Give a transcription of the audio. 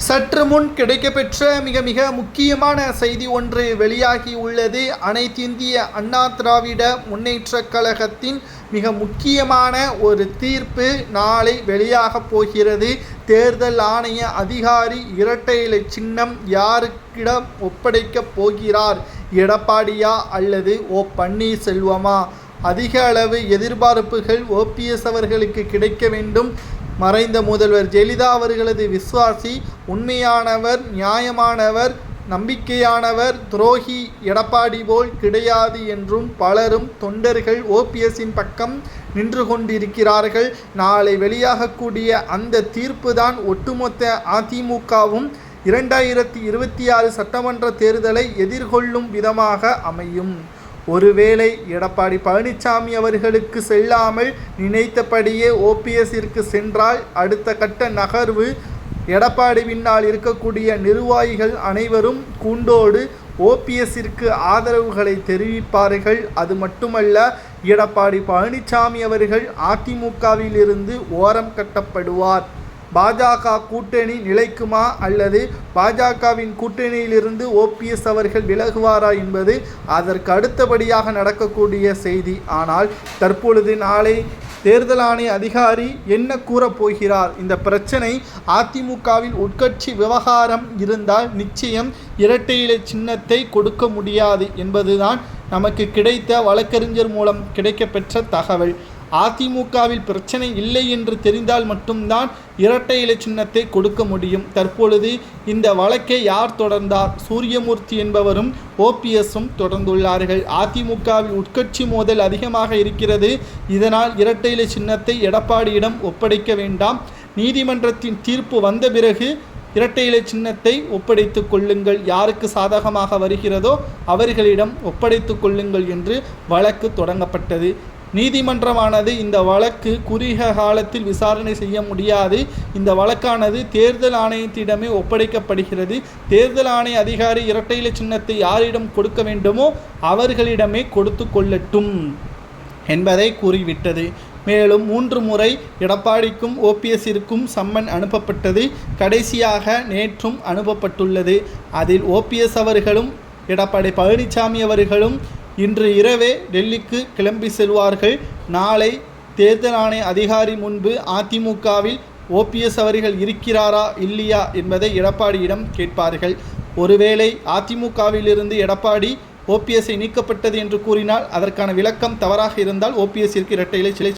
சற்று முன் கிடைக்கப்பெற்ற மிக மிக முக்கியமான செய்தி ஒன்று வெளியாகி உள்ளது. அனைத்திந்திய அண்ணா திராவிட முன்னேற்றக் கழகத்தின் மிக முக்கியமான ஒரு தீர்ப்பு நாளை வெளியாக போகிறது. தேர்தல் ஆணைய அதிகாரி இரட்டை இலை சின்னம் யாருக்கிடம் ஒப்படைக்கப் போகிறார்? எடப்பாடியா அல்லது ஓ பன்னீர்செல்வமா? அதிக அளவு எதிர்பார்ப்புகள் ஓபிஎஸ் அவர்களுக்கு கிடைக்க வேண்டும். மறைந்த முதல்வர் ஜெயலலிதா அவர்களது விசுவாசி, உண்மையானவர், நியாயமானவர், நம்பிக்கையானவர், துரோகி எடப்பாடி போல் கிடையாது என்றும் பலரும் தொண்டர்கள் ஓபிஎஸ்ஸின் பக்கம் நின்று கொண்டிருக்கிறார்கள். நாளை வெளியாகக்கூடிய அந்த தீர்ப்பு தான் ஒட்டுமொத்த அதிமுகவும் 2026 சட்டமன்ற தேர்தலை எதிர்கொள்ளும் விதமாக அமையும். ஒருவேளை எடப்பாடி பழனிசாமி அவர்களுக்கு செல்லாமல் நினைத்தபடியே ஓபிஎஸ்ஸிற்கு சென்றால் அடுத்த கட்ட நகர்வு எடப்பாடி பின்னால் இருக்கக்கூடிய நிர்வாகிகள் அனைவரும் கூண்டோடு ஓபிஎஸ்ஸிற்கு ஆதரவுகளை தெரிவிப்பார்கள். அது மட்டுமல்ல, எடப்பாடி பழனிசாமி அவர்கள் அதிமுகவிலிருந்து ஓரம் கட்டப்படுவார். பாஜக கூட்டணி நிலைக்குமா அல்லது பாஜகவின் கூட்டணியிலிருந்து ஓபிஎஸ் அவர்கள் விலகுவாரா என்பது அதற்கு அடுத்தபடியாக நடக்கக்கூடிய செய்தி. ஆனால் தற்பொழுது நாளை தேர்தல் ஆணைய அதிகாரி என்ன கூறப்போகிறார்? இந்த பிரச்சனை அதிமுகவில் உட்கட்சி விவகாரம் இருந்தால் நிச்சயம் இரட்டை இலை சின்னத்தை கொடுக்க முடியாது என்பதுதான் நமக்கு கிடைத்த வழக்கறிஞர் மூலம் கிடைக்கப்பெற்ற தகவல். அதிமுகவில் பிரச்சனை இல்லை என்று தெரிந்தால் மட்டும்தான் இரட்டை இலை சின்னத்தை கொடுக்க முடியும். தற்பொழுது இந்த வழக்கை யார் தொடர்ந்தார்? சூரியமூர்த்தி என்பவரும் ஓபிஎஸ்ஸும் தொடர்ந்துள்ளார்கள். அதிமுகவில் உட்கட்சி மோதல் அதிகமாக இருக்கிறது. இதனால் இரட்டை இலை சின்னத்தை எடப்பாடியிடம் ஒப்படைக்க வேண்டாம். நீதிமன்றத்தின் தீர்ப்பு வந்த பிறகு இரட்டை இலை சின்னத்தை ஒப்படைத்து கொள்ளுங்கள். யாருக்கு சாதகமாக வருகிறதோ அவர்களிடம் ஒப்படைத்து கொள்ளுங்கள் என்று வழக்கு தொடங்கப்பட்டது. நீதிமன்றமானது இந்த வழக்கு குறுகிய காலத்தில் விசாரணை செய்ய முடியாது. இந்த வழக்கானது தேர்தல் ஆணையத்திடமே ஒப்படைக்கப்படுகிறது. தேர்தல் ஆணைய அதிகாரி இரட்டை இலை சின்னத்தை யாரிடம் கொடுக்க வேண்டுமோ அவர்களிடமே கொடுத்து கொள்ளட்டும் என்பதை கூறிவிட்டது. மேலும் 3 முறை எடப்பாடிக்கும் ஓபிஎஸ்ஸிற்கும் சம்மன் அனுப்பப்பட்டது. கடைசியாக நேற்றும் அனுப்பப்பட்டுள்ளது. அதில் ஓபிஎஸ் அவர்களும் எடப்பாடி பழனிசாமி அவர்களும் இன்று இரவே டெல்லிக்கு கிளம்பி செல்வார்கள். நாளை தேர்தல் ஆணைய அதிகாரி முன்பு அதிமுகவில் ஓபிஎஸ் அவர்கள் இருக்கிறாரா இல்லையா என்பதை எடப்பாடியிடம் கேட்பார்கள். ஒருவேளை அதிமுகவிலிருந்து எடப்பாடி ஓபிஎஸ்ஸை நீக்கப்பட்டது என்று கூறினால் அதற்கான விளக்கம் தவறாக இருந்தால் ஓபிஎஸ்ஸிற்கு இரட்டை இலை சிலை